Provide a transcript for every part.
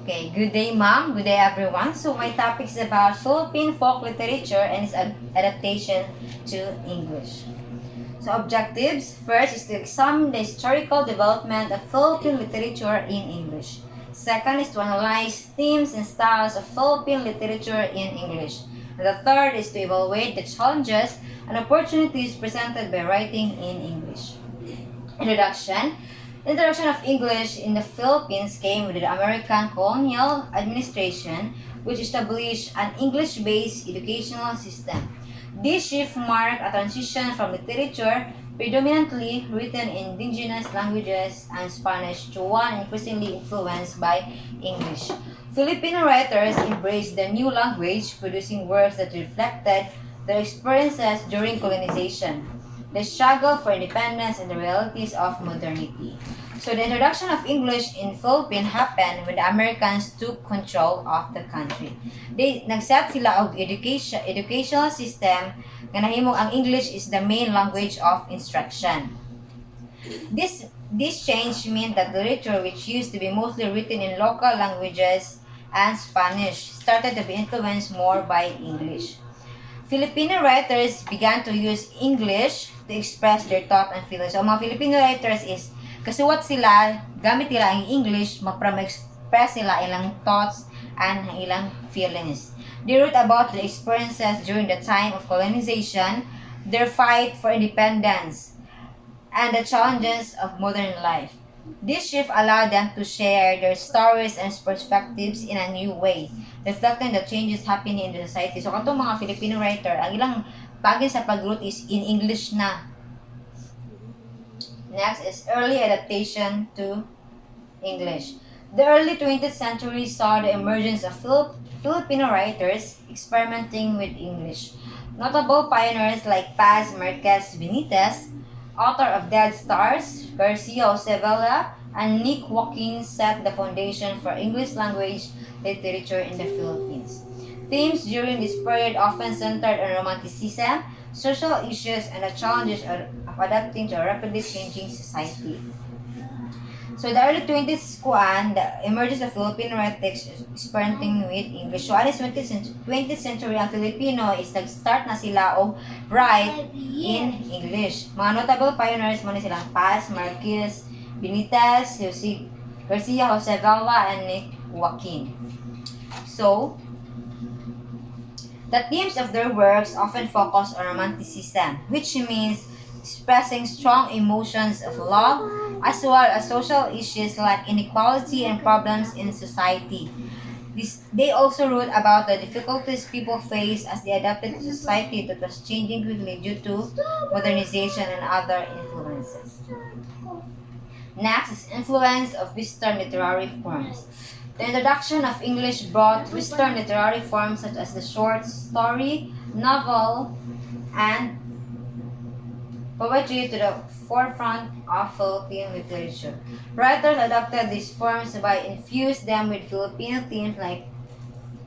Okay, good day ma'am, good day everyone. So my topic is about Philippine folk literature and its adaptation to English. So objectives, first is to examine the historical development of Philippine literature in English. Second is to analyze themes and styles of Philippine literature in English. And the third is to evaluate the challenges and opportunities presented by writing in English. Introduction. The introduction of English in the Philippines came with the American colonial administration, which established an English-based educational system. This shift marked a transition from literature predominantly written in indigenous languages and Spanish to one increasingly influenced by English. Filipino writers embraced the new language, producing works that reflected their experiences during colonization, the struggle for independence, and the realities of modernity. So the introduction of English in Philippines happened when the Americans took control of the country. Nagset sila og educational system nga nahimong ang English is the main language of instruction. This change meant that literature, which used to be mostly written in local languages and Spanish, started to be influenced more by English. Filipino writers began to use English to express their thought and feelings. So, mga Filipino writers is, kasuwat sila, gamit nila ang English, express nila ilang thoughts and ilang feelings. They wrote about their experiences during the time of colonization, their fight for independence, and the challenges of modern life. This shift allowed them to share their stories and perspectives in a new way, reflecting the changes happening in the society. So, katong mga Filipino writer, ang ilang pagin sa pag-root is in English na. Next is early adaptation to English. The early 20th century saw the emergence of Filipino writers experimenting with English. Notable pioneers like Paz Marquez Benitez, author of Dead Stars, Garcia Osevela, and Nick Joaquin set the foundation for English language literature in the Philippines. Themes during this period often centered on romanticism, social issues, and the challenges of adapting to a rapidly changing society. So the early 20th kuan, the emergence of Philippine writers experimenting with English. So alis 20th century ang Filipino is nag-start na sila og write in English. Mga notable pioneers mo na silang Paz, Marquez, Benitez, Garcia Josevela, and Nick Joaquin. So, the themes of their works often focus on romanticism, which means expressing strong emotions of love as well as social issues like inequality and problems in society. They also wrote about the difficulties people face as they adapted to society that was changing quickly due to modernization and other influences. Next is influence of Western literary forms. The introduction of English brought Western literary forms such as the short story, novel, and poetry to the forefront of Philippine literature. Writers adopted these forms by infusing them with Filipino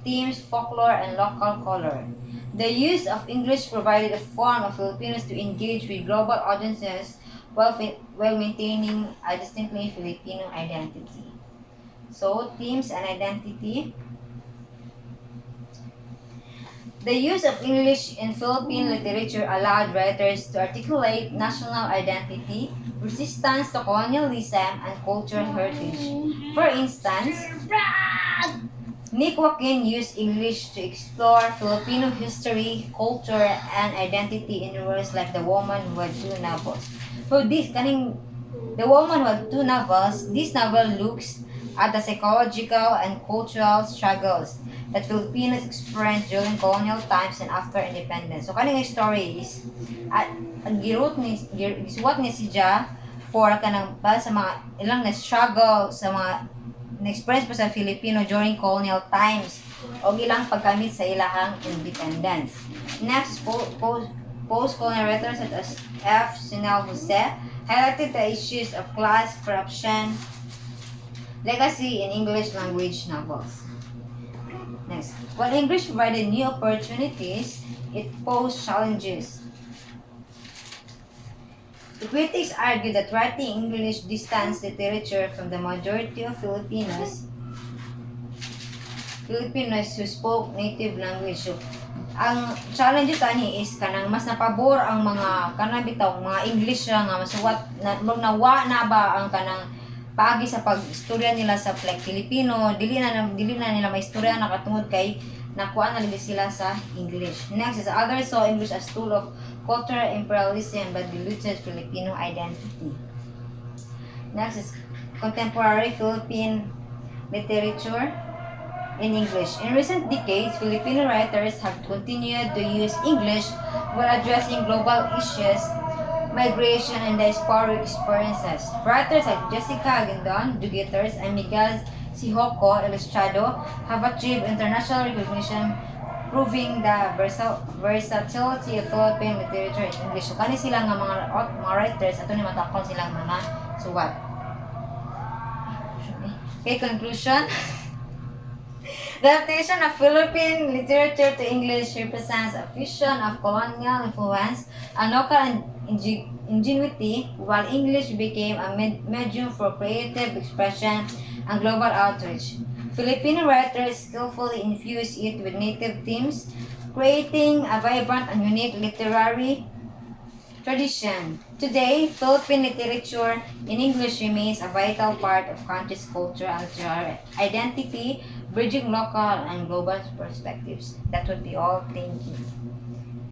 themes, folklore, and local color. The use of English provided a form of Filipinos to engage with global audiences while maintaining a distinctly Filipino identity. So, themes and identity. The use of English in Philippine literature allowed writers to articulate national identity, resistance to colonialism, and cultural heritage. For instance, Nick Joaquin used English to explore Filipino history, culture, and identity in works like The Woman Who Had Two Novels. So The Woman Who Had Two Novels, this novel looks at the psychological and cultural struggles that Filipinos experienced during colonial times and after independence. So kaning story is gisuwat ni si Ja for kanang ba sa mga ilang na struggle sa mga na-experience pa sa Filipino during colonial times o ilang pagkamit sa ilahang independence. Next, post-colonial writers such as F. Sinal Jose highlighted the issues of class, corruption, legacy in English language novels. Next, while English provided new opportunities, it posed challenges. The critics argue that writing English distanced literature from the majority of Filipinos Filipinos who spoke native language. So, ang challenge ito ani is kanang mas napabor ang mga kanang bitaw mga English ra nga masuwat na nawa na ba ang kanang paagi sa pag-istorya nila sa Filipino, dili na nila maistorya nakatungod kay nakuha na nila sila sa English. Next is others saw English as tool of cultural imperialism but diluted Filipino identity. Next is contemporary Philippine literature in English. In recent decades, Filipino writers have continued to use English while addressing global issues, migration, and diasporic experiences. Writers like Jessica Aguindon, Duguiters, and Miguel Sihoko Ilustrado have achieved international recognition, proving the versatility of Philippine literature in English. So, kani sila nga mga writers, ato ni matakon silang mga suwat. Okay, conclusion. The adaptation of Philippine literature to English represents a fusion of colonial influence and local ingenuity, while English became a medium for creative expression and global outreach. Filipino writers skillfully infused it with native themes, creating a vibrant and unique literary tradition. Today, Philippine literature in English remains a vital part of country's culture and literary identity, bridging local and global perspectives. That would be all. Thank you.